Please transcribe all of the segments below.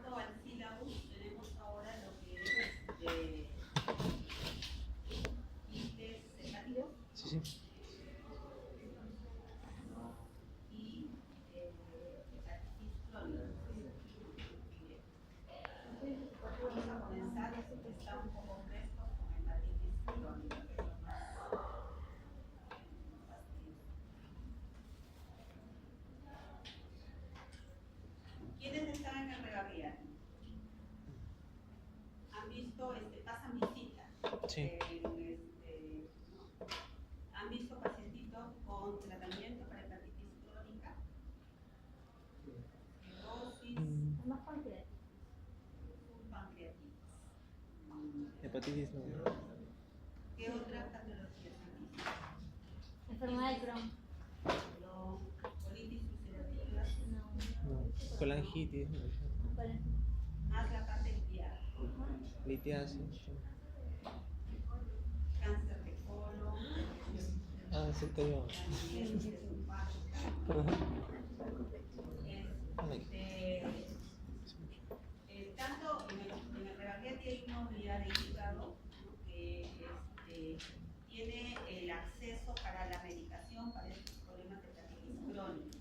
acuerdo al sílabus, tenemos ahora lo que es quistes hepáticos. Sí, sí. Y hepatitis crónica. Vamos a comenzar, está un poco fresco con hepatitis crónica, que es lo más fastidioso. ¿Quiénes están en el regabrial? ¿Han visto, pasan visitas? Sí. ¿No? ¿Han visto pacientitos con tratamiento para hepatitis crónica? Cirrosis, Más pancreatitis. pancreatitis. Hepatitis no. ¿Qué otras patologías han visto? Enfermedad de Crohn. Colitis ulcerativa, No. Colangitis. más la parte biliar. Litiasis. Cáncer de colon, Ah, sí, cayó. cáncer esofágica, tanto en el regabriati hay una unidad de hígado, ¿no? Que tiene el acceso para la medicación para estos problemas de hepatitis crónica.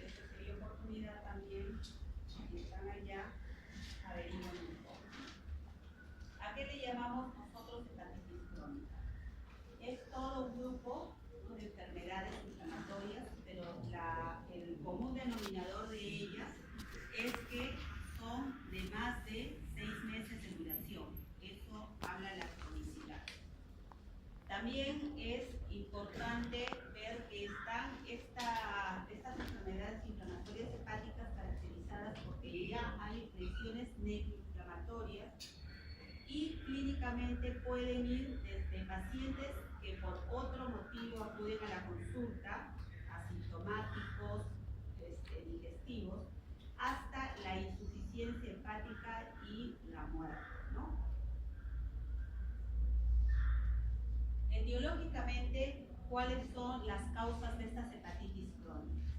Esto sería oportunidad también, si están allá, averigüen un poco. ¿A qué le llamamos nosotros hepatitis crónica? Es todo un grupo, ¿no?, de enfermedades inflamatorias, pero el común denominador de ellas es que son de más de 6 meses de duración. Eso habla de la cronicidad. También es importante ver que están estas enfermedades inflamatorias hepáticas caracterizadas porque ya hay lesiones necroinflamatorias y clínicamente pueden ir desde pacientes que por otro motivo acuden a la consulta, asintomáticos, digestivos, hasta la insuficiencia hepática y la muerte, ¿no? Etiológicamente, ¿cuáles son las causas de estas hepatitis crónicas?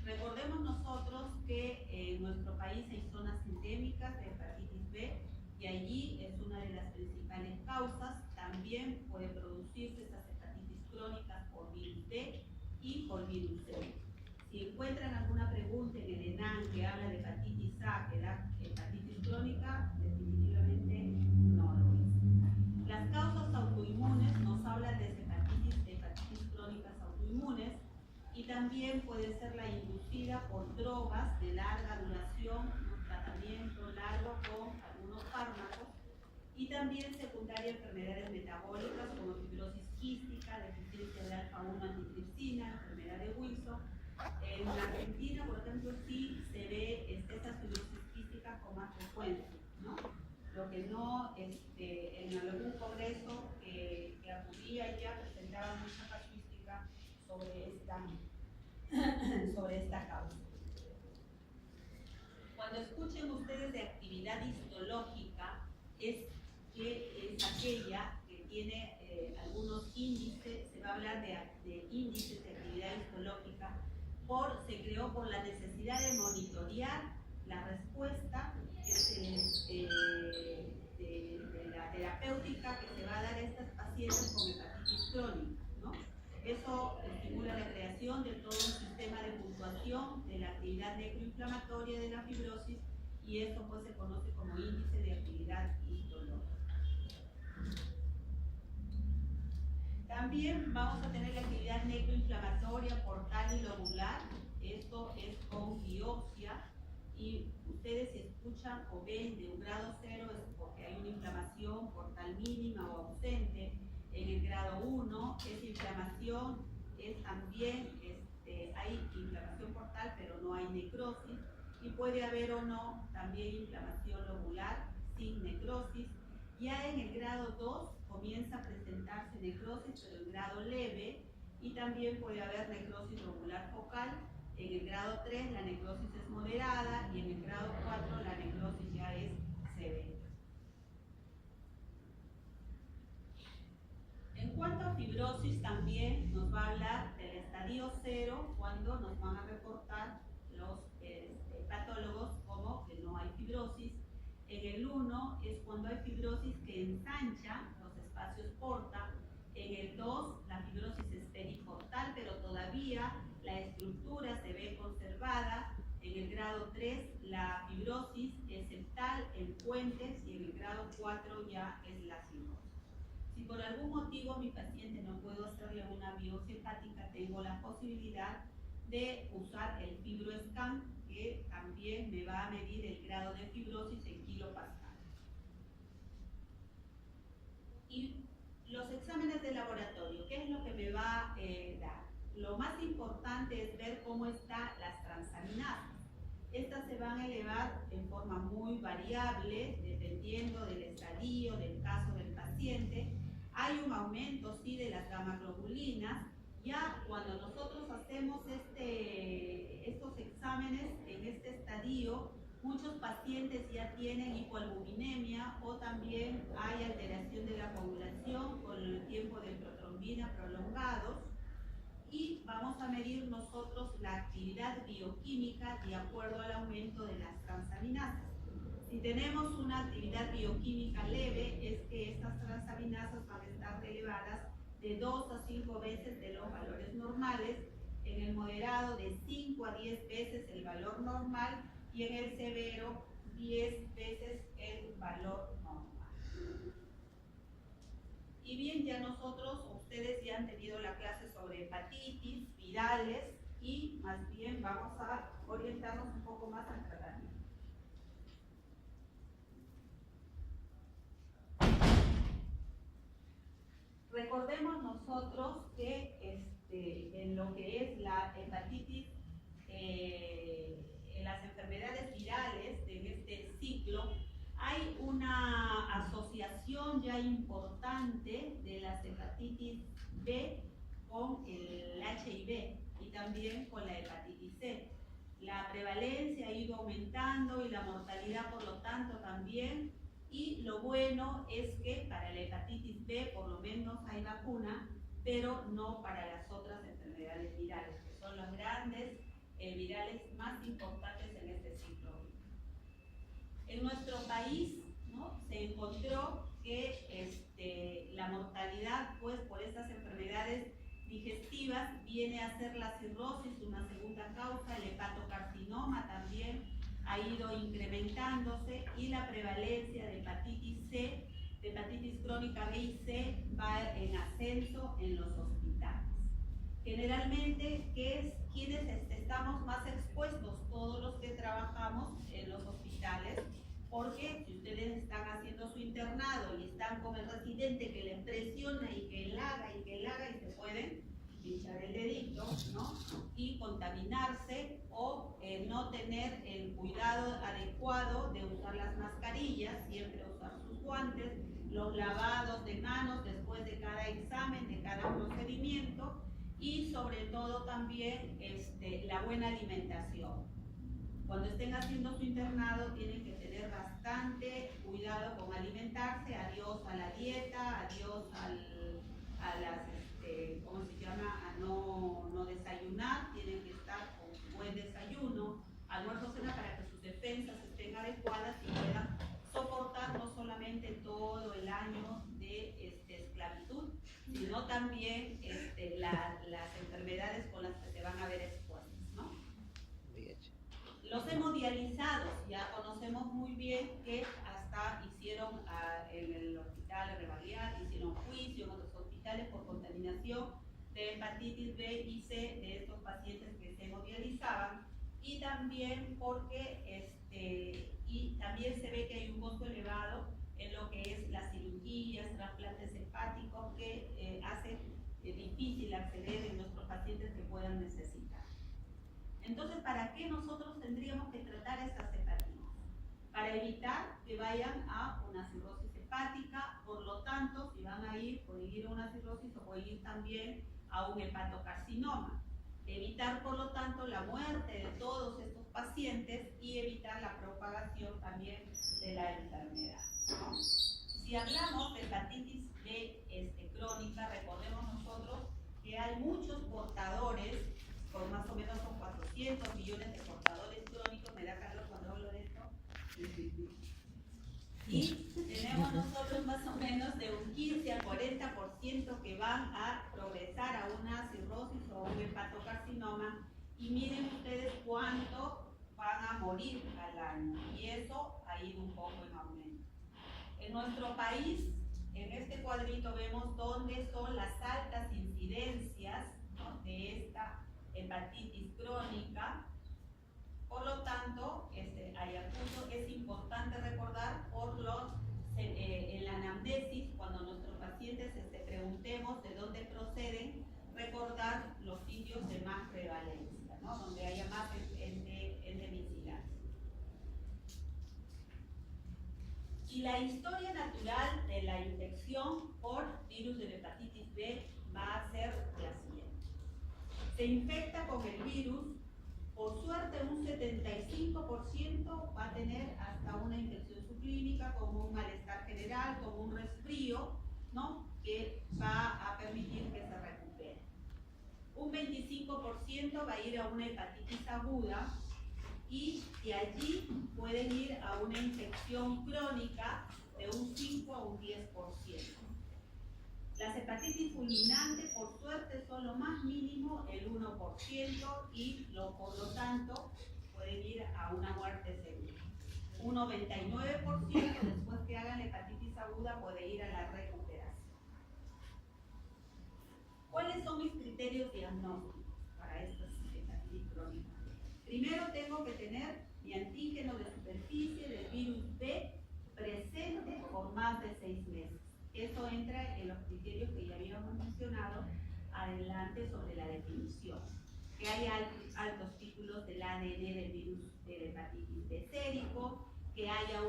Recordemos nosotros que en nuestro país hay zonas endémicas de hepatitis B y allí es una de las principales causas. También puede producirse estas hepatitis crónicas por virus B y por virus C. Si encuentran alguna pregunta en el ENAM que habla de hepatitis A, que da hepatitis crónica, definitivamente no lo es. Las causas autoinmunes nos hablan de hepatitis crónicas autoinmunes y también puede ser la inducida por drogas de larga duración, un tratamiento largo con algunos fármacos, y también secundaria a enfermedades metabólicas como fibrosis quística, deficiencia de alfa-1 antitripsina, enfermedad de Wilson. En la Argentina, por ejemplo, sí se ve estas fibrosis quísticas con más frecuencia, ¿no? Lo que no, en algún congreso que acudía ya presentaba mucha casuística sobre esta causa. Cuando escuchen ustedes de actividad histológica, es aquella que tiene algunos índices, se va a hablar de índices de actividad histológica, se creó por la necesidad de monitorear la respuesta de la terapéutica que se va a dar a estas pacientes con hepatitis crónica, ¿no? Eso estimula la creación de todo un sistema de puntuación de la actividad necroinflamatoria de la fibrosis y esto pues se conoce como índice de actividad histológica. También vamos a tener la actividad necroinflamatoria portal y lobular. Esto es con biopsia y ustedes si escuchan o ven de un grado 0 es porque hay una inflamación portal mínima o ausente. En el grado 1 esa inflamación es también, hay inflamación portal pero no hay necrosis y puede haber o no también inflamación lobular sin necrosis. Ya en el grado 2 comienza a presentarse necrosis pero en grado leve y también puede haber necrosis lobular focal. En el grado 3 la necrosis es moderada y en el grado 4 la necrosis ya es severa. En cuanto a fibrosis también nos va a hablar del estadio 0 cuando nos van a reportar los patólogos como que no hay fibrosis. En el 1 es cuando hay fibrosis que ensancha los espacios porta. En el 2 la fibrosis es periportal, pero todavía la estructura se ve conservada. En el grado 3 la fibrosis es septal en puentes y en el grado 4 ya es la cirrosis. Si por algún motivo mi paciente no puedo hacerle una biopsia hepática, tengo la posibilidad de usar el FibroScan, que también me va a medir el grado de fibrosis en kilopascal. Y los exámenes de laboratorio, ¿qué es lo que me va a dar? Lo más importante es ver cómo están las transaminasas. Estas se van a elevar en forma muy variable, dependiendo del estadio, del caso del paciente. Hay un aumento, sí, de las gamaglobulinas. Ya cuando nosotros hacemos estos exámenes en este estadio, muchos pacientes ya tienen hipoalbuminemia o también hay alteración de la coagulación con el tiempo de protrombina prolongados. Y vamos a medir nosotros la actividad bioquímica de acuerdo al aumento de las transaminasas. Si tenemos una actividad bioquímica leve, es que estas transaminasas van a estar elevadas de 2 a 5 veces de los valores normales, en el moderado de 5 a 10 veces el valor normal y en el severo 10 veces el valor normal. Y bien, ya ustedes ya han tenido la clase sobre hepatitis, virales, y más bien vamos a orientarnos un poco más al tratamiento. Recordemos nosotros que en lo que es la hepatitis, en las enfermedades virales, en este ciclo, hay una asociación ya importante de las hepatitis B con el HIV y también con la hepatitis C. La prevalencia ha ido aumentando y la mortalidad, por lo tanto, también. Y lo bueno es que para la hepatitis B por lo menos hay vacuna, pero no para las otras enfermedades virales, que son los grandes virales más importantes en este ciclo. En nuestro país, ¿no?, se encontró que la mortalidad, pues, por estas enfermedades digestivas viene a ser la cirrosis, una segunda causa, el hepatocarcinoma también ha ido incrementándose y la prevalencia de hepatitis C, de hepatitis crónica B y C va en ascenso en los hospitales. Generalmente, ¿quiénes estamos más expuestos? Todos los que trabajamos en los hospitales, porque si ustedes están haciendo su internado y están con el residente que le presiona y que él haga y se pueden pinchar el dedito, ¿no?, y contaminarse o no tener el cuidado adecuado de usar las mascarillas, siempre usar sus guantes, los lavados de manos después de cada examen, de cada procedimiento, y sobre todo también la buena alimentación. Cuando estén haciendo su internado tienen que tener bastante cuidado con alimentarse, adiós a la dieta, adiós a no desayunar, tienen que estar con buen desayuno, almuerzo, cena, para que sus defensas estén adecuadas y puedan soportar no solamente todo el año de esclavitud, sino también las enfermedades con las que se van a ver expuestas, ¿no? Los hemodializados, ya conocemos muy bien que hasta hicieron en el hospital Rebaliar, hicieron juicio en otros hospitales por contaminación de hepatitis B y C de estos pacientes que se hemodializaban, y también porque y también se ve que hay un costo elevado en lo que es las cirugías, trasplantes hepáticos, que hace difícil acceder en nuestros pacientes que puedan necesitar. Entonces, ¿para qué nosotros tendríamos que tratar estas hepatitis? Para evitar que vayan a una cirrosis hepática. Por lo tanto, si van a ir, pueden ir a una cirrosis o pueden ir también a un hepatocarcinoma. Evitar, por lo tanto, la muerte de todos estos pacientes y evitar la propagación también de la enfermedad, ¿no? Si hablamos de hepatitis B crónica, recordemos nosotros que hay muchos portadores, por más o menos son 400 millones de portadores crónicos. ¿Me da calor cuando hablo de esto? Y tenemos nosotros más o menos de un 15 al 40% que van a progresar a una cirrosis o un hepatocarcinoma. Y miren ustedes cuánto van a morir al año. Y eso ha ido un poco en aumento. En nuestro país, en este cuadrito vemos dónde son las altas incidencias, ¿no?, de esta hepatitis crónica. Por lo tanto, Ayacucho es importante recordar en la anamnesis, cuando nuestros pacientes preguntemos de dónde proceden, recordar los sitios de más prevalencia, ¿no?, donde haya más endemicidad. Y la historia natural de la infección por virus de hepatitis B va a ser la siguiente. Se infecta con el virus. Por suerte, un 75% va a tener hasta una infección subclínica, como un malestar general, como un resfrío, ¿no?, que va a permitir que se recupere. Un 25% va a ir a una hepatitis aguda y de allí pueden ir a una infección crónica de un 5 a un 10%. Las hepatitis fulminantes, por suerte, son lo más mínimo, el 1%, y por lo tanto pueden ir a una muerte segura. Un 99% después que hagan la hepatitis aguda puede ir a la recuperación. ¿Cuáles son mis criterios diagnósticos para esta hepatitis crónica? Primero tengo que tener mi antígeno de superficie del virus B presente por más de 6 meses. Eso entra en los criterios que ya habíamos mencionado adelante sobre la definición. Que haya altos títulos del ADN del virus de hepatitis B sérico, que haya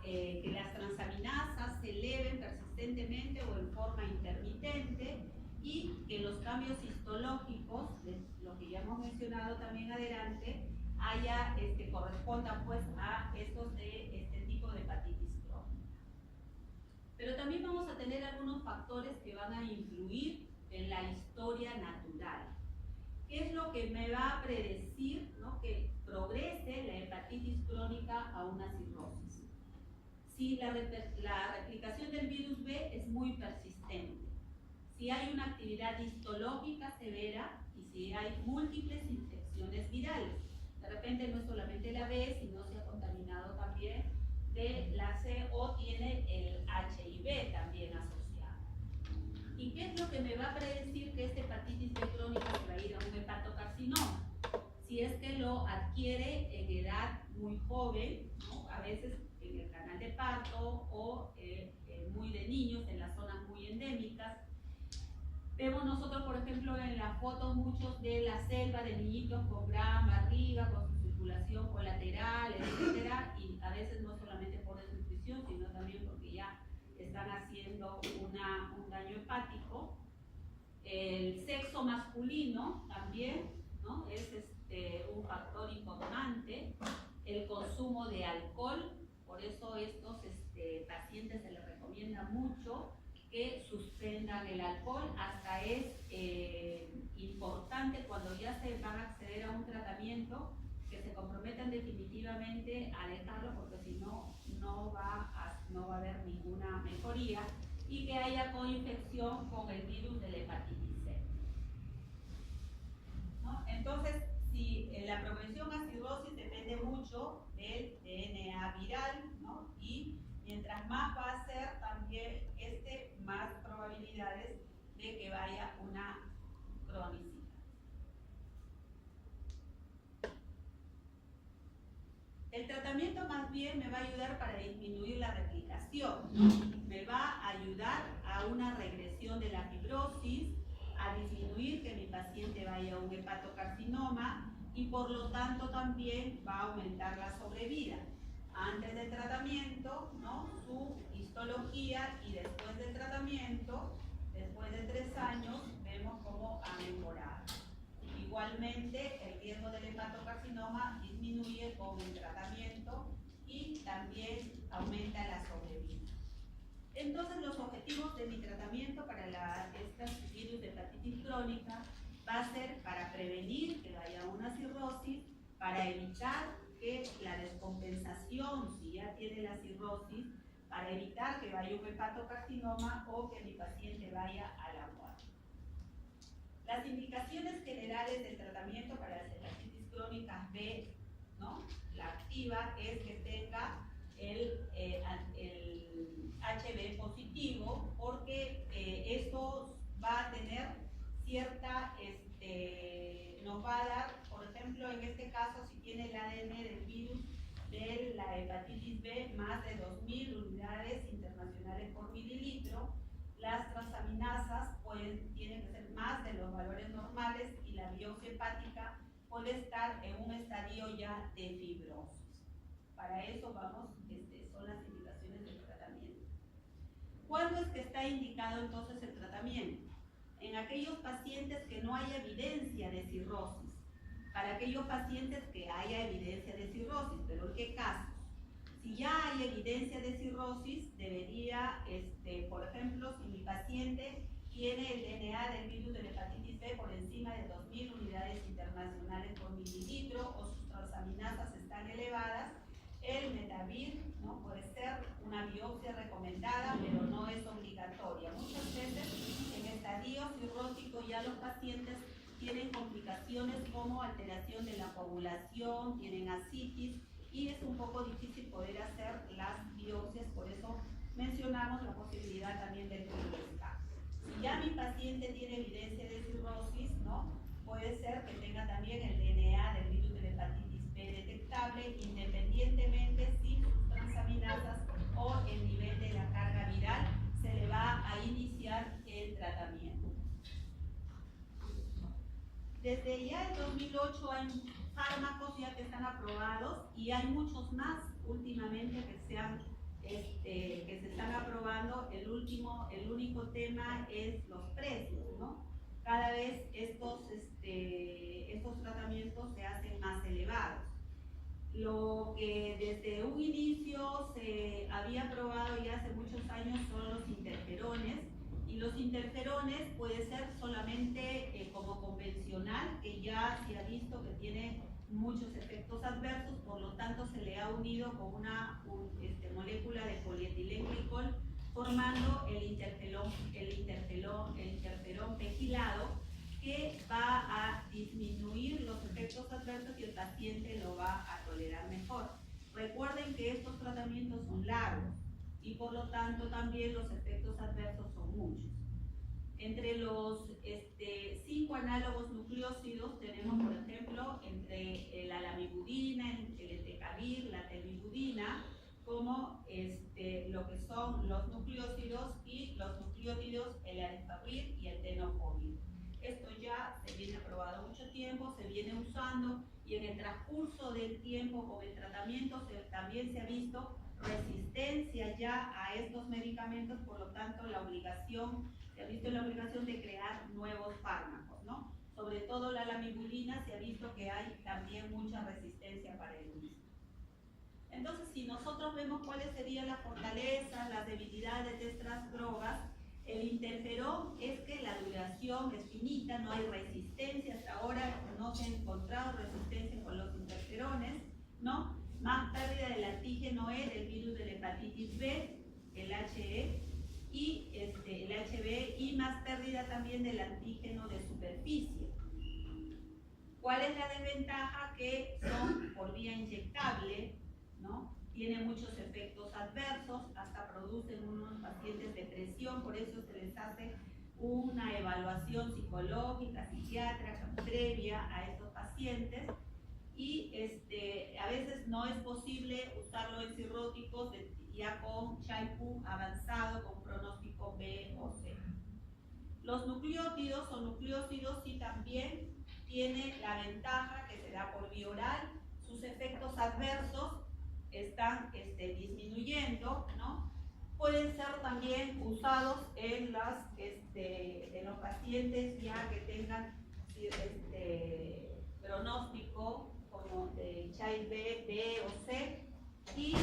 que las transaminasas se eleven persistentemente o en forma intermitente, y que los cambios histológicos, lo que ya hemos mencionado también adelante, correspondan pues a estos de este tipo de hepatitis crónica. Pero también vamos a tener algunos factores que van a influir en la historia natural. ¿Qué es lo que me va a predecir, ¿no?, que progrese la hepatitis crónica a una cirrosis? Si la replicación del virus B es muy persistente, si hay una actividad histológica severa y si hay múltiples infecciones virales. De repente no es solamente la B, sino se ha contaminado también de la C o tiene el HIV también asociado. ¿Y qué es lo que me va a predecir que esta hepatitis B crónica se va a ir a un hepatocarcinoma? Si es que lo adquiere en edad muy joven, ¿no?, a veces en el canal de parto o muy de niños, en las zonas muy endémicas. Vemos nosotros, por ejemplo, en las fotos muchos de la selva de niñitos con gran barriga, con su circulación colateral, etcétera, y a veces no solamente por desnutrición, sino también porque ya están haciendo un daño hepático. El sexo masculino también, ¿no?, es un factor importante. El consumo de alcohol, por eso estos pacientes se les recomienda mucho que suspendan el alcohol. Hasta es importante cuando ya se van a acceder a un tratamiento que se comprometan definitivamente a dejarlo, porque si no, no va a haber ninguna mejoría, y que haya coinfección con el virus de la hepatitis C, ¿no? Entonces, si la progresión a cirrosis depende mucho del DNA viral, ¿no?, y mientras más va a ser también más probabilidades de que vaya una cronicidad. El tratamiento más bien me va a ayudar para disminuir la replicación, ¿no? Me va a ayudar a una regresión de la fibrosis, a disminuir que mi paciente vaya a un hepatocarcinoma, y por lo tanto también va a aumentar la sobrevida. Antes del tratamiento, ¿no?, su histología, y después del tratamiento, después de 3 años, vemos cómo ha mejorado. Igualmente, el riesgo del hepatocarcinoma disminuye con el tratamiento y también aumenta la sobrevida. Entonces, los objetivos de mi tratamiento para este virus de hepatitis crónica va a ser para prevenir que haya una cirrosis, para evitar que la descompensación, si ya tiene la cirrosis, para evitar que vaya un hepatocarcinoma o que mi paciente vaya a la muerte. Las indicaciones generales del tratamiento para las hepatitis crónicas B, ¿no? La activa es que tenga el HB positivo, porque esto va a tener cierta, nos va a dar, por ejemplo, en este caso, si tiene el ADN del virus de la hepatitis B, más de 2000 unidades internacionales por mililitro. Las transaminasas tienen que ser más de los valores normales y la biopsia hepática puede estar en un estadio ya de fibrosis. Para eso vamos, son las indicaciones del tratamiento. ¿Cuándo es que está indicado entonces el tratamiento? En aquellos pacientes que no haya evidencia de cirrosis. Para aquellos pacientes que haya evidencia de cirrosis, pero ¿en qué casos? Si ya hay evidencia de cirrosis, debería, por ejemplo, si mi paciente tiene el DNA del virus de la hepatitis B por encima de 2000 unidades internacionales por mililitro o sus transaminasas están elevadas, el Metavir, ¿no? Puede ser una biopsia recomendada, pero no es obligatoria. Muchas veces en estadio cirrótico ya los pacientes tienen complicaciones como alteración de la coagulación, tienen ascitis y es un poco difícil poder hacer las biopsias, por eso mencionamos la posibilidad también del PIRSCA. Si ya mi paciente tiene evidencia de cirrosis, ¿no? Puede ser que tenga también el DNA del virus de la hepatitis B detectable, independientemente si sus transaminasas o el nivel de la carga viral, se le va a iniciar el tratamiento. Desde ya el 2008 hay fármacos ya que están aprobados y hay muchos más últimamente que se están aprobando. El único tema es los precios, ¿no? Cada vez estos tratamientos se hacen más elevados. Lo que desde un inicio se había aprobado ya hace muchos años son los interferones, y los interferones puede ser solamente como convencional, que ya se ha visto que tiene muchos efectos adversos, por lo tanto se le ha unido con una molécula de polietilenglicol formando el interferón pegilado, que va a disminuir los efectos adversos y el paciente lo va a tolerar mejor. Recuerden que estos tratamientos son largos y por lo tanto también los efectos adversos son muchos. Entre los 5 análogos nucleósidos tenemos, por ejemplo, entre la lamivudina, el entecavir, la telmivudina, como lo que son los nucleósidos y los nucleótidos, el aripavir y el tenofovir. Esto ya se viene aprobado mucho tiempo, se viene usando y en el transcurso del tiempo con el tratamiento también se ha visto resistencia ya a estos medicamentos, por lo tanto se ha visto la obligación de crear nuevos fármacos, ¿no? Sobre todo la lamivudina se ha visto que hay también mucha resistencia para el mismo. Entonces, si nosotros vemos cuáles serían las fortalezas, las debilidades de estas drogas, el interferón es que la duración es finita, no hay resistencia, hasta ahora no se ha encontrado resistencia con los interferones, ¿no? Más pérdida del antígeno E del virus de la hepatitis B, el HE, y el HB, y más pérdida también del antígeno de superficie. ¿Cuál es la desventaja? Que son por vía inyectable, ¿no? Tiene muchos efectos adversos, hasta producen unos pacientes depresión, por eso se les hace una evaluación psicológica, psiquiátrica previa a estos pacientes, y a veces no es posible usarlo en cirróticos ya con Child-Pugh avanzado, con pronóstico B o C. Los nucleótidos o nucleósidos sí también tiene la ventaja que se da por vía oral, sus efectos adversos están disminuyendo, ¿no? Pueden ser también usados en los pacientes ya que tengan pronóstico como de Child B o C, y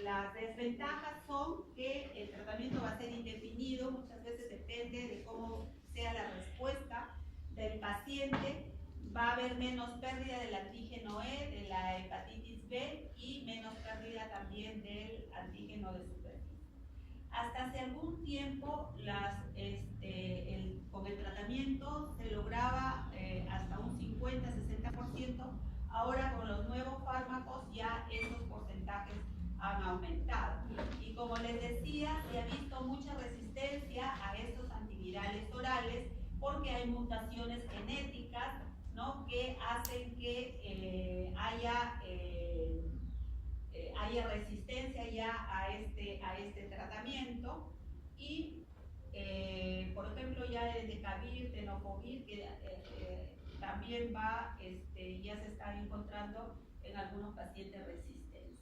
las desventajas son que el tratamiento va a ser indefinido, muchas veces depende de cómo sea la respuesta del paciente, va a haber menos pérdida del antígeno E, de la hepatitis B y menos pérdida también del antígeno de superficie. Hasta hace algún tiempo con el tratamiento se lograba hasta un 50-60%, ahora con los nuevos fármacos ya esos porcentajes han aumentado. Y como les decía, se ha visto mucha resistencia a estos antivirales orales porque hay mutaciones genéticas, ¿no?, que hacen que haya resistencia ya a este tratamiento. Y por ejemplo ya el Decavir, Tenofovir, que también ya se está encontrando en algunos pacientes resistentes.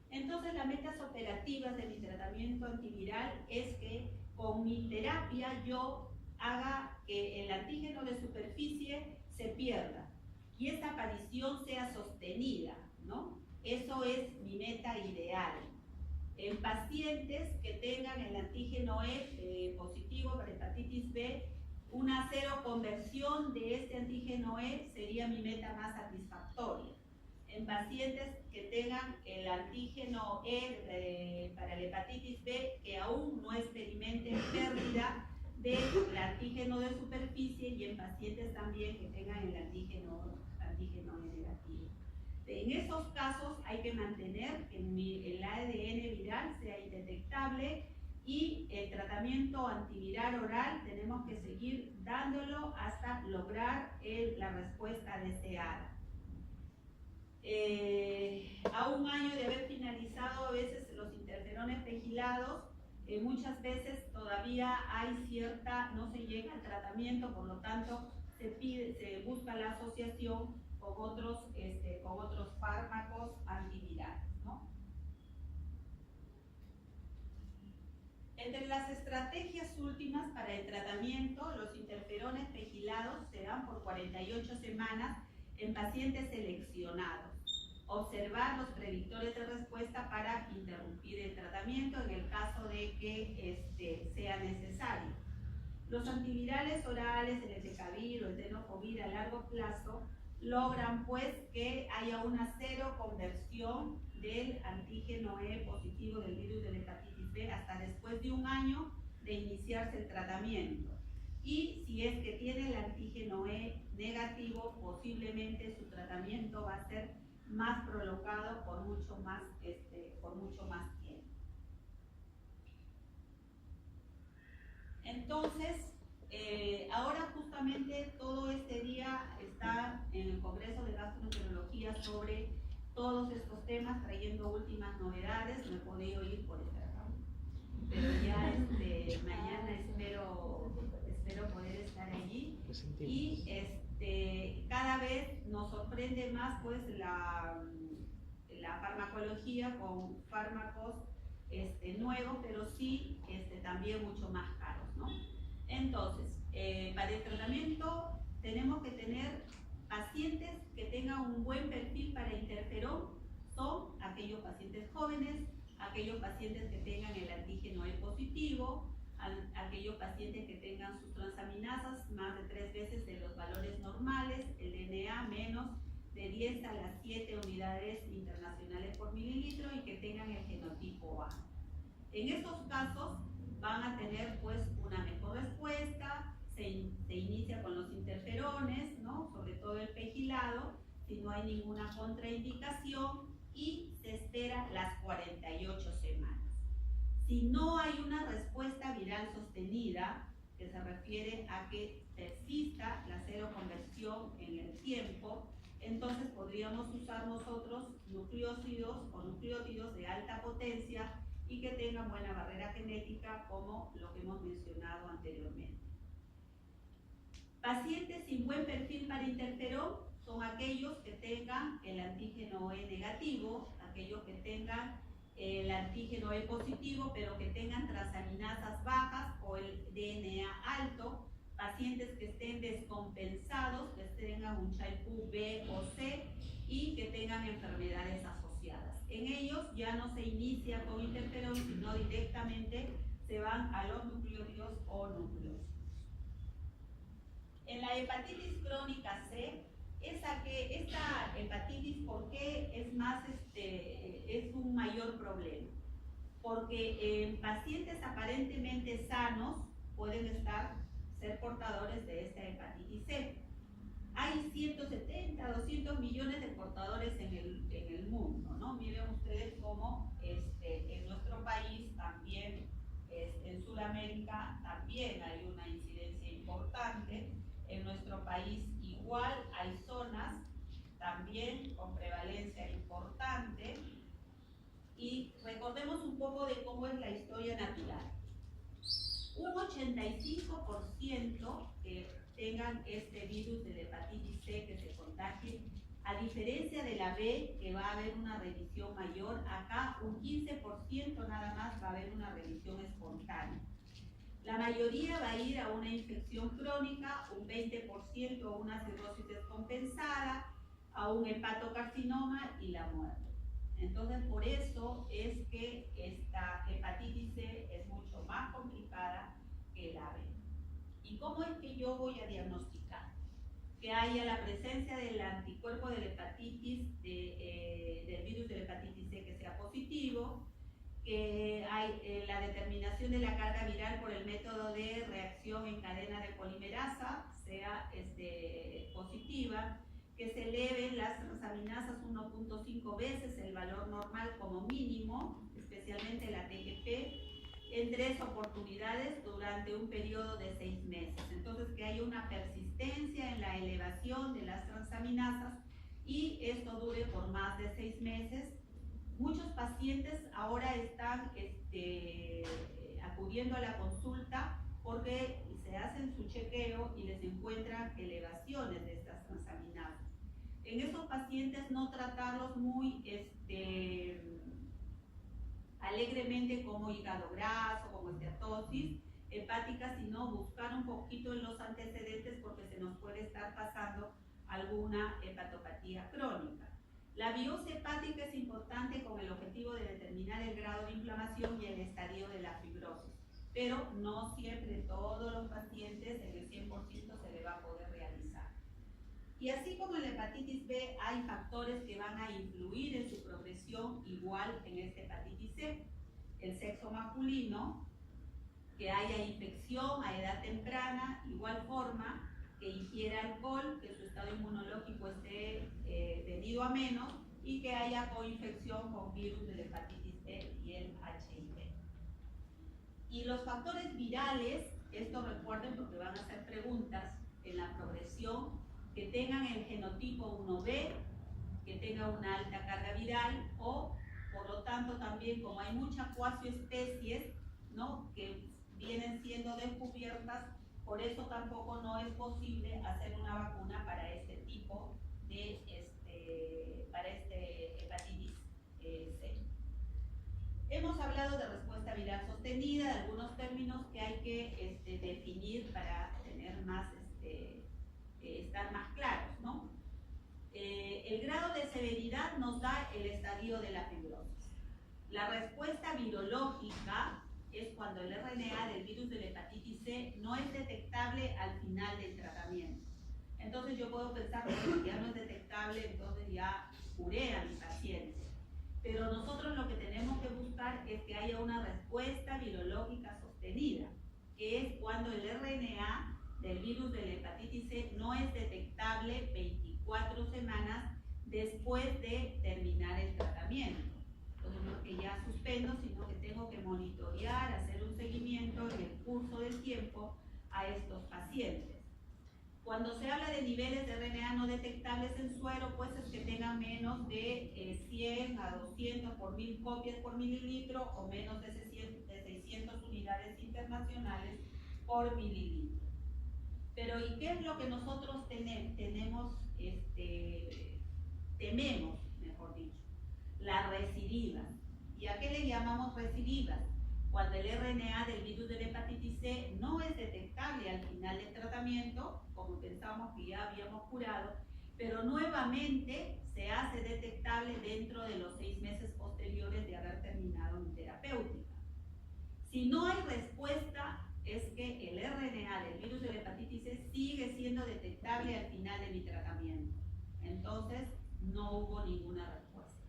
Entonces las metas operativas de mi tratamiento antiviral es que con mi terapia yo haga que el antígeno de superficie se pierda y esta aparición sea sostenida, ¿no? Eso es mi meta ideal. En pacientes que tengan el antígeno E positivo para hepatitis B, una cero conversión de este antígeno E sería mi meta más satisfactoria. En pacientes que tengan el antígeno E para la hepatitis B, que aún no experimenten pérdida del antígeno de superficie, y en pacientes también que tengan el antígeno E negativo. En esos casos hay que mantener que el ADN viral sea indetectable y el tratamiento antiviral oral tenemos que seguir dándolo hasta lograr la respuesta deseada. A un año de haber finalizado a veces los interferones vigilados, muchas veces todavía no se llega al tratamiento, por lo tanto se busca la asociación con otros fármacos antivirales, ¿no? Entre las estrategias últimas para el tratamiento, los interferones vigilados se dan por 48 semanas en pacientes seleccionados. Observar los predictores de respuesta para interrumpir el tratamiento en el caso de que sea necesario. Los antivirales orales, el Decavir o el Tenofovir a largo plazo, logran pues que haya una cero conversión del antígeno E positivo del virus de la hepatitis B hasta después de un año de iniciarse el tratamiento. Y si es que tiene el antígeno E negativo, posiblemente su tratamiento va a ser más prolongado por mucho más tiempo. Entonces, ahora justamente todo este día está en el Congreso de Gastroenterología sobre todos estos temas, trayendo últimas novedades. No he podido ir por esta razón, pero ya mañana espero poder estar allí. Y cada vez nos sorprende más pues la farmacología con fármacos nuevos, pero sí también mucho más caros, ¿no? Entonces, para el tratamiento tenemos que tener pacientes que tengan un buen perfil para interferón. Son aquellos pacientes jóvenes, aquellos pacientes que tengan el antígeno E positivo, aquellos pacientes que tengan sus transaminasas más de 3 veces de los valores normales, el DNA menos de 10 a las 7 unidades internacionales por mililitro y que tengan el genotipo A. En estos casos van a tener pues una mejor respuesta, se inicia con los interferones, ¿no?, sobre todo el pegilado, si no hay ninguna contraindicación, y se espera las 48 semanas. Si no hay una respuesta viral sostenida, que se refiere a que persista la cero conversión en el tiempo, entonces podríamos usar nosotros nucleócidos o nucleótidos de alta potencia y que tengan buena barrera genética, como lo que hemos mencionado anteriormente. Pacientes sin buen perfil para interferón son aquellos que tengan el antígeno E negativo, aquellos que tengan el antígeno E positivo, pero que tengan transaminasas bajas o el DNA alto, pacientes que estén descompensados, que tengan un Child-Pugh B o C y que tengan enfermedades asociadas. En ellos ya no se inicia con interferón, sino directamente se van a los nucleótidos o nucleócidos. En la hepatitis crónica C es a que esta hepatitis, ¿por qué es más, es un mayor problema? Porque en pacientes aparentemente sanos pueden ser portadores de esta hepatitis C. Hay 170, 200 millones de portadores en el mundo, ¿no? Miren ustedes cómo en nuestro país también, en Sudamérica también hay una incidencia importante. En nuestro país igual hay zonas también con prevalencia importante. Y recordemos un poco de cómo es la historia natural. Un 85% que tengan este virus de la hepatitis C que se contagie, a diferencia de la B, que va a haber una remisión mayor, acá un 15% nada más va a haber una remisión espontánea. La mayoría va a ir a una infección crónica, un 20% a una cirrosis descompensada, a un hepatocarcinoma y la muerte. Entonces, por eso es que esta hepatitis C es mucho más complicada que la B. ¿Y cómo es que yo voy a diagnosticar? Que haya la presencia del anticuerpo de la hepatitis, del virus de la hepatitis C que sea positivo, que hay la determinación de la carga viral por el método de reacción en cadena de polimerasa sea positiva, que se eleven las transaminasas 1.5 veces el valor normal como mínimo, especialmente la TGP, en 3 oportunidades durante un periodo de 6 meses. Entonces, que haya una persistencia en la elevación de las transaminasas y esto dure por más de 6 meses. Muchos pacientes ahora están acudiendo a la consulta porque se hacen su chequeo y les encuentran elevaciones de estas transaminasas. En esos pacientes no tratarlos muy alegremente como hígado graso, como esteatosis hepática, sino buscar un poquito en los antecedentes porque se nos puede estar pasando alguna hepatopatía crónica. La biopsia hepática es importante con el objetivo de determinar el grado de inflamación y el estadio de la fibrosis, pero no siempre todos los pacientes en el 100% se le va a poder realizar. Y así como en la hepatitis B hay factores que van a influir en su progresión, igual en esta hepatitis C. El sexo masculino, que haya infección a edad temprana, igual forma, que ingiera alcohol, que su estado inmunológico esté venido a menos y que haya coinfección con virus de la hepatitis B y el HIV. Y los factores virales, esto recuerden porque van a hacer preguntas en la progresión, que tengan el genotipo 1B, que tenga una alta carga viral o, por lo tanto, también como hay muchas cuasioespecies, ¿no?, que vienen siendo descubiertas, por eso tampoco no es posible hacer una vacuna para este tipo de hepatitis C. Hemos hablado de respuesta viral sostenida, de algunos términos que hay que definir para tener más estar más claros, ¿no? El grado de severidad nos da el estadio de la fibrosis. La respuesta virológica es cuando el RNA del virus de la hepatitis C no es detectable al final del tratamiento. Entonces yo puedo pensar que si ya no es detectable, entonces ya curé a mi paciente. Pero nosotros lo que tenemos que buscar es que haya una respuesta virológica sostenida, que es cuando el RNA del virus de la hepatitis C no es detectable 24 semanas después de terminar el tratamiento. Entonces no es que ya suspendo, sino que tengo que monitorear, hacer un seguimiento en el curso del tiempo a estos pacientes. Cuando se habla de niveles de RNA no detectables en suero, pues es que tengan menos de 100 a 200 por 1000 copias por mililitro o menos de 600 unidades internacionales por mililitro. Pero ¿y qué es lo que nosotros tememos, mejor dicho? Las recidivas. ¿Y a qué le llamamos recidivas? Cuando el RNA del virus de la hepatitis C no es detectable al final del tratamiento, como pensamos que ya habíamos curado, pero nuevamente se hace detectable dentro de los 6 meses posteriores de haber terminado mi terapéutica. Si no hay respuesta, es que el RNA del virus de la hepatitis C sigue siendo detectable al final de mi tratamiento. Entonces, no hubo ninguna respuesta.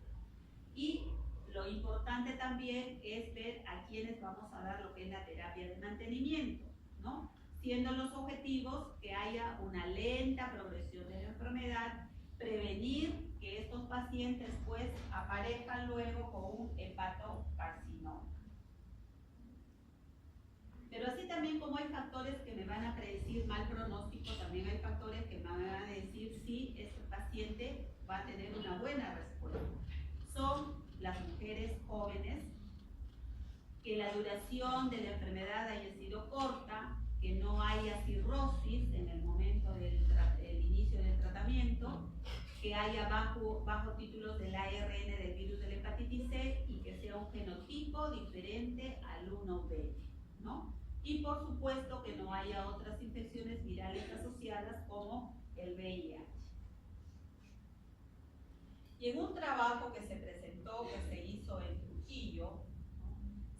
Y lo importante también es ver a quiénes vamos a dar lo que es la terapia de mantenimiento, ¿no? Siendo los objetivos que haya una lenta progresión de la enfermedad, prevenir que estos pacientes pues aparezcan luego con un hepatocarcinoma. Pero así también como hay factores que me van a predecir mal pronóstico, también hay factores que me van a decir si este paciente va a tener una buena respuesta. Son las mujeres jóvenes, que la duración de la enfermedad haya sido corta, que no haya cirrosis en el momento del inicio del tratamiento, que haya bajo títulos del ARN del virus de la hepatitis C y que sea un genotipo diferente al 1B, ¿no? Y por supuesto que no haya otras infecciones virales asociadas como el VIH. Y en un trabajo que se presentó, que se hizo en Trujillo,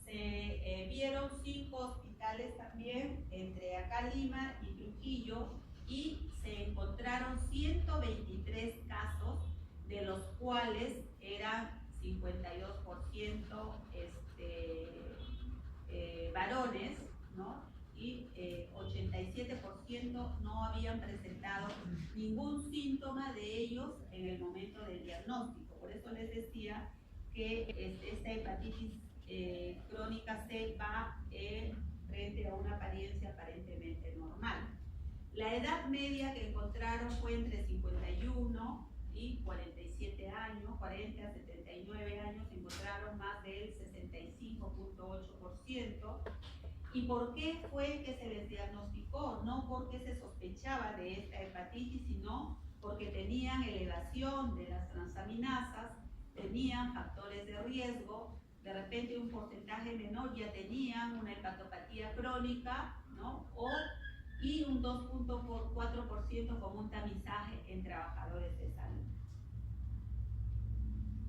se vieron 5 hospitales también, entre acá Lima y Trujillo, y se encontraron 123 casos, de los cuales eran 52% varones, ¿no? Y 87% no habían presentado ningún síntoma de ellos en el momento del diagnóstico. Por eso les decía que esta hepatitis crónica C va frente a una apariencia aparentemente normal. La edad media que encontraron fue entre 51 y 47 años, 40 a 79 años, encontraron más del 65.8%. ¿Y por qué fue que se les diagnosticó? No porque se sospechaba de esta hepatitis, sino porque tenían elevación de las transaminasas, tenían factores de riesgo, de repente un porcentaje menor ya tenían una hepatopatía crónica, ¿no? Y un 2.4% como un tamizaje en trabajadores de salud.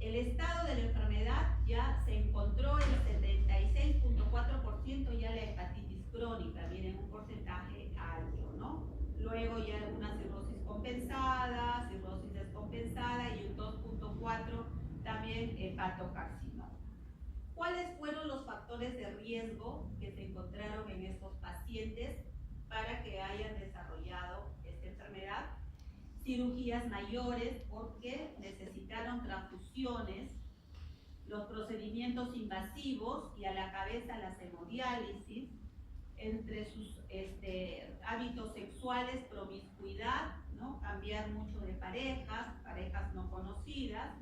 El estado de la enfermedad ya se encontró el 76.4% ya la hepatitis crónica, viene un porcentaje alto, ¿no? Luego ya una cirrosis compensada, cirrosis descompensada y un 2.4% también hepatocarcinoma. ¿Cuáles fueron los factores de riesgo que se encontraron en estos pacientes para que hayan desarrollado esta enfermedad? Cirugías mayores porque necesitaron transfusiones, los procedimientos invasivos y a la cabeza las hemodiálisis, entre sus hábitos sexuales, promiscuidad, ¿no? Cambiar mucho de parejas no conocidas.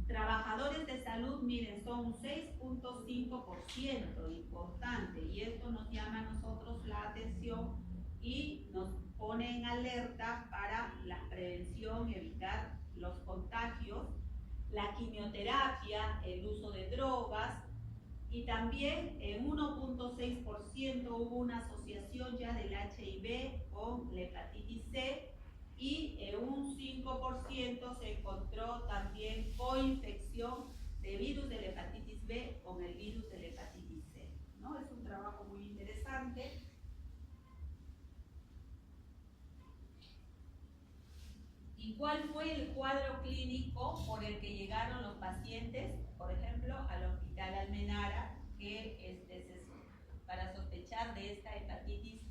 Trabajadores de salud, miren, son un 6.5%, importante, y esto nos llama a nosotros la atención y nos pone en alerta para la prevención y evitar los contagios, la quimioterapia, el uso de drogas, y también en 1.6% hubo una asociación ya del HIV con la hepatitis C, y en un 5% se encontró también coinfección de virus de la hepatitis B con el virus de la hepatitis C, ¿no? Es un trabajo muy interesante. ¿Y cuál fue el cuadro clínico por el que llegaron los pacientes, por ejemplo, al Hospital Almenara, que para sospechar de esta hepatitis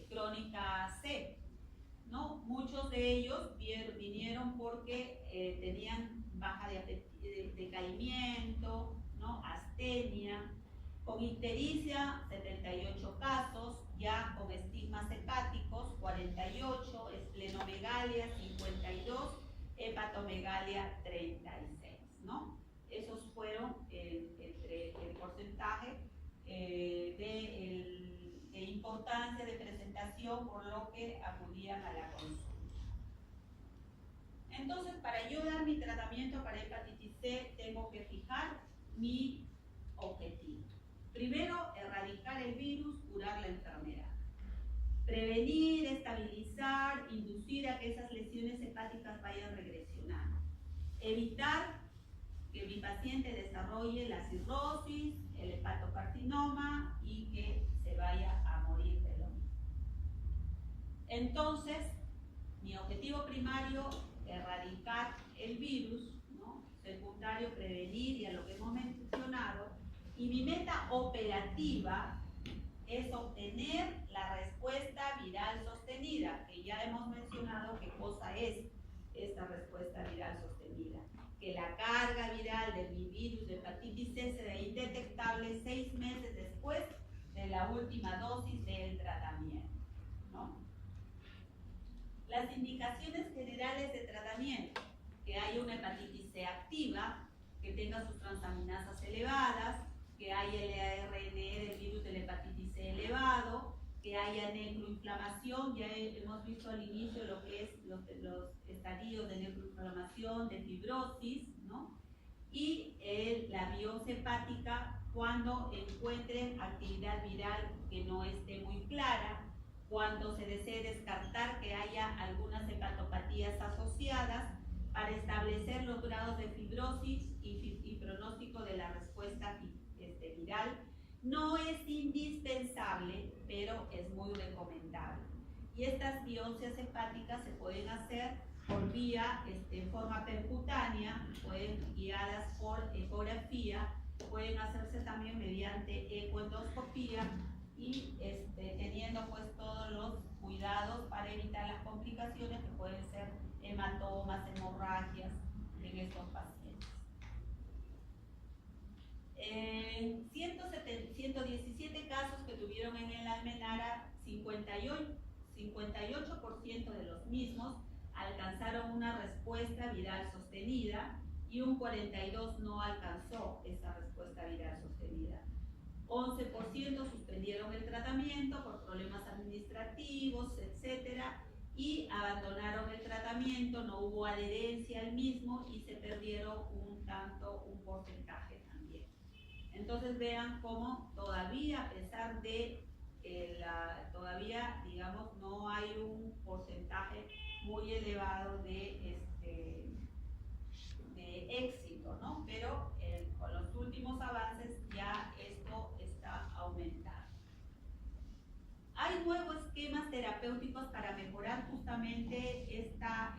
crónica C? ¿No? Muchos de ellos vinieron porque tenían baja de decaimiento, ¿no? Astenia, con ictericia 78 casos, ya con estigmas hepáticos 48, esplenomegalia 52, hepatomegalia 36, ¿no? Esos fueron entre el porcentaje de importancia de presentación por lo que acudían a la consulta. Entonces, para yo dar mi tratamiento para hepatitis C, tengo que fijar mi objetivo. Primero, erradicar el virus, curar la enfermedad. Prevenir, estabilizar, inducir a que esas lesiones hepáticas vayan regresionando. Evitar que mi paciente desarrolle la cirrosis, el hepatocarcinoma y que se vaya a morir de lo mismo. Entonces, Mi objetivo primario, erradicar el virus, ¿no? Secundario, prevenir, y a lo que hemos mencionado. Y mi meta operativa es obtener la respuesta viral sostenida, que ya hemos mencionado qué cosa es esta respuesta viral sostenida. Que la carga viral del virus de hepatitis C será indetectable 6 meses después de la última dosis del tratamiento, ¿no? Las indicaciones generales de tratamiento: que haya una hepatitis C activa, que tenga sus transaminasas elevadas, que haya el ARN del virus de la hepatitis C elevado, que haya necroinflamación. Ya hemos visto al inicio lo que es los estadios de necroinflamación, de fibrosis, ¿no? Y la biopsia hepática cuando encuentren actividad viral que no esté muy clara, cuando se desee descartar que haya algunas hepatopatías asociadas, para establecer los grados de fibrosis y pronóstico de la respuesta viral. No es indispensable, pero es muy recomendable. Y estas biopsias hepáticas se pueden hacer por vía, en forma percutánea, pueden guiadas por ecografía, pueden hacerse también mediante ecoendoscopía y teniendo pues todos los cuidados para evitar las complicaciones que pueden ser hematomas, hemorragias en estos pacientes. 117 casos que tuvieron en el Almenara, 58% de los mismos alcanzaron una respuesta viral sostenida y un 42% no alcanzó esa respuesta viral sostenida. 11% suspendieron el tratamiento por problemas administrativos, etcétera, y abandonaron el tratamiento, no hubo adherencia al mismo y se perdieron un porcentaje también. Entonces vean cómo todavía, a pesar de todavía, digamos, no hay un porcentaje muy elevado de éxito, ¿no? Pero con los últimos avances ya esto está aumentando. Hay nuevos esquemas terapéuticos para mejorar justamente esta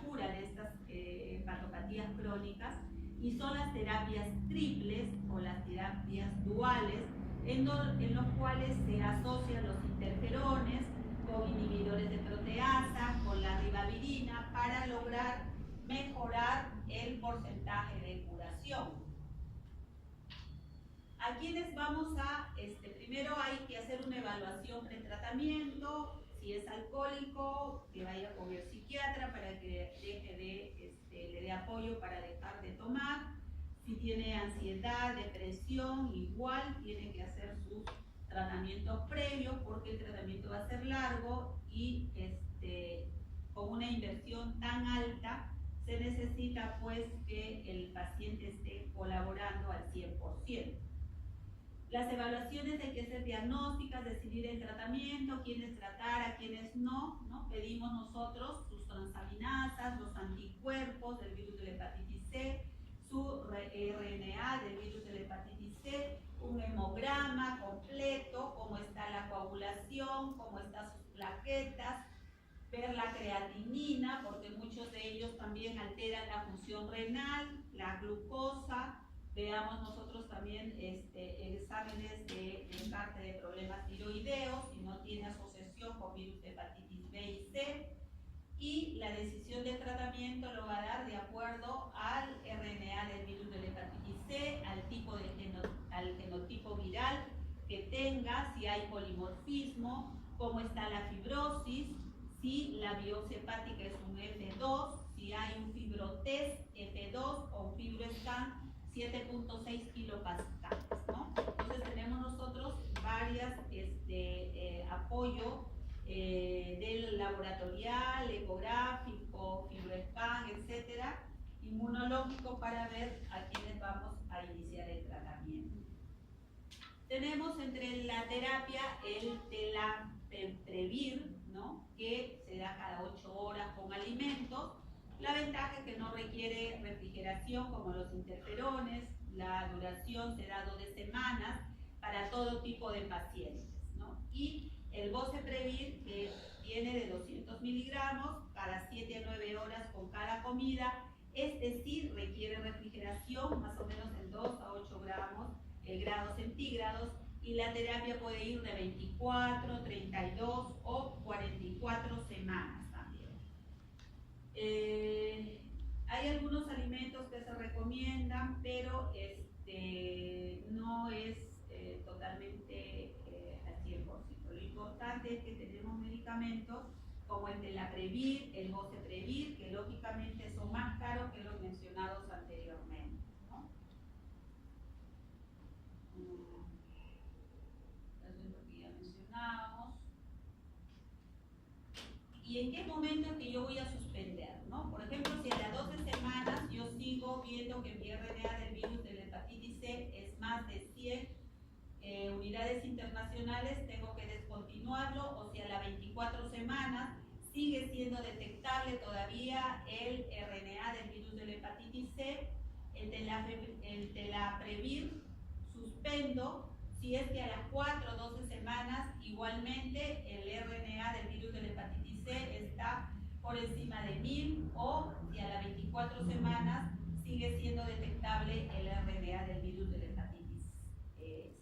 cura de estas hepatopatías crónicas, y son las terapias triples o las terapias duales, en los cuales se asocian los interferones con inhibidores de proteasa, con la ribavirina, para lograr mejorar el porcentaje de curación. ¿A quiénes vamos a? Primero hay que hacer una evaluación pretratamiento. Si es alcohólico, que vaya con el psiquiatra para que le dé apoyo para dejar de tomar. Si tiene ansiedad, depresión, igual tiene que hacer sus tratamientos previos, porque el tratamiento va a ser largo y con una inversión tan alta se necesita pues que el paciente esté colaborando al 100%. Las evaluaciones hay que ser diagnósticas, decidir el tratamiento, quiénes tratar, a quiénes no, ¿no? Pedimos nosotros sus transaminasas, los anticuerpos del virus de la hepatitis C, su RNA del virus de la hepatitis C, un hemograma completo, cómo está la coagulación, cómo están sus plaquetas, ver la creatinina, porque muchos de ellos también alteran la función renal, la glucosa. Veamos nosotros también exámenes de descarte de problemas tiroideos, si no tiene asociación con virus de hepatitis B y C. Y la decisión de tratamiento lo va a dar de acuerdo al RNA del virus de la hepatitis C, al genotipo viral que tenga, si hay polimorfismo, cómo está la fibrosis, si la biopsia hepática es un F2, si hay un fibrotest F2 o un fibroscan 7.6 kilopascales, ¿no? Entonces tenemos nosotros varias apoyo del laboratorial, ecográfico, fibroscan, etcétera, inmunológico, para ver a quiénes vamos a iniciar el tratamiento. Tenemos entre la terapia el telaprevir, ¿no? Que se da cada 8 horas con alimentos. La ventaja es que no requiere refrigeración como los interferones. La duración será 2 semanas para todo tipo de pacientes, ¿no? Y el boceprevir, que tiene de 200 miligramos cada 7 a 9 horas con cada comida, es decir, requiere refrigeración más o menos en 2 a 8 grados centígrados, y la terapia puede ir de 24, 32 o 44 semanas también. Hay algunos alimentos que se recomiendan, pero no es totalmente al 100%. Lo importante es que tenemos medicamentos como el Telaprevir, el Boceprevir, que lógicamente son más caros que los mencionados anteriormente, ¿no? Eso es lo que ya mencionábamos. ¿Y en qué momento es que yo voy a suspender, ¿no? Por ejemplo, si en las 12 semanas yo sigo viendo que mi RNA del virus de la hepatitis C es más de 100 unidades internacionales, tengo que descontinuarlo, o si a las 24 semanas sigue siendo detectable todavía el RNA del virus de la hepatitis C, el Telaprevir suspendo. Si es que a las 4 o 12 semanas igualmente el RNA del virus de la hepatitis C está por encima de 1000, o si a las 24 semanas sigue siendo detectable el RNA del virus de la hepatitis C.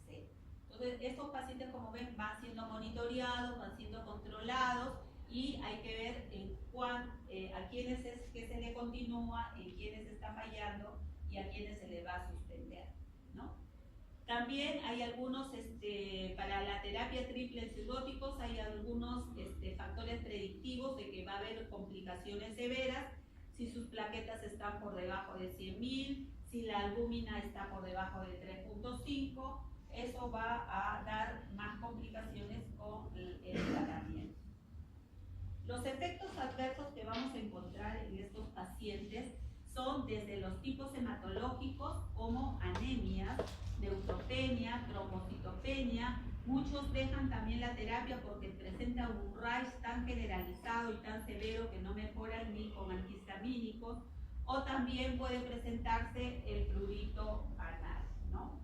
Entonces, estos pacientes, como ven, van siendo monitoreados, van siendo controlados, y hay que ver a quiénes es que se le continúa, en quiénes está fallando y a quiénes se le va a suspender, ¿no? También hay algunos, para la terapia triple en cirróticos, hay algunos factores predictivos de que va a haber complicaciones severas, si sus plaquetas están por debajo de 100.000, si la albúmina está por debajo de 3.5, eso va a dar más complicaciones con el tratamiento. Los efectos adversos que vamos a encontrar en estos pacientes son desde los tipos hematológicos como anemias, neutropenia, trombocitopenia. Muchos dejan también la terapia porque presentan un rash tan generalizado y tan severo que no mejoran ni con antihistamínicos, o también puede presentarse el prurito anal, ¿no?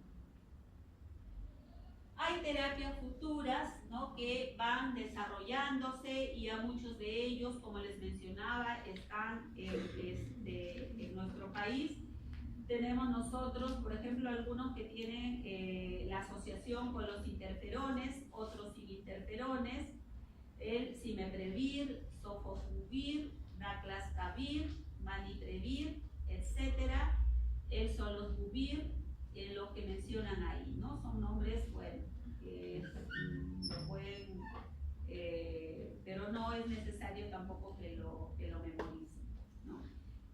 Hay terapias futuras, ¿no?, que van desarrollándose, y a muchos de ellos, como les mencionaba, están en nuestro país. Tenemos nosotros, por ejemplo, algunos que tienen la asociación con los interferones, otros sin interferones, el Cimeprevir, Sofosbuvir, Daclastavir, Maniprevir, etc. El Solosbuvir, lo que mencionan ahí, ¿no? Son nombres, bueno, que lo pueden, pero no es necesario tampoco que lo memoricen, ¿no?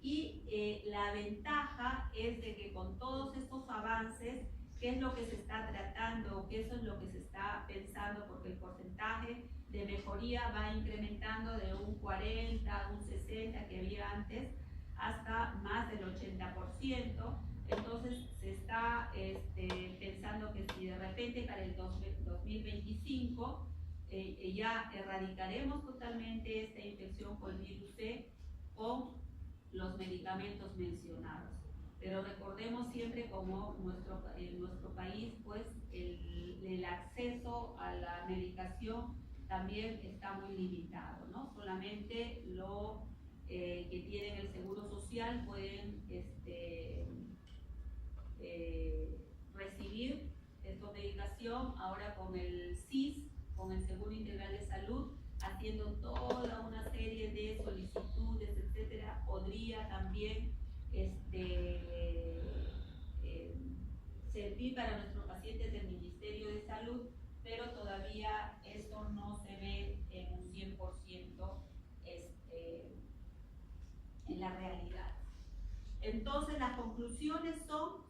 Y la ventaja es de que con todos estos avances, ¿qué es lo que se está tratando? ¿Qué es lo que se está pensando? Porque el porcentaje de mejoría va incrementando de un 40, un 60 que había antes, hasta más del 80%. Entonces se está pensando que si de repente para el 2025 ya erradicaremos totalmente esta infección por virus C con los medicamentos mencionados. Pero recordemos siempre, como en nuestro país, pues el acceso a la medicación también está muy limitado, ¿no? Solamente los que tienen el seguro social pueden recibir esta medicación. Ahora con el SIS, con el Seguro Integral de Salud, haciendo toda una serie de solicitudes, etcétera, podría también servir para nuestros pacientes del Ministerio de Salud, pero todavía eso no se ve en un 100% en la realidad. Entonces las conclusiones son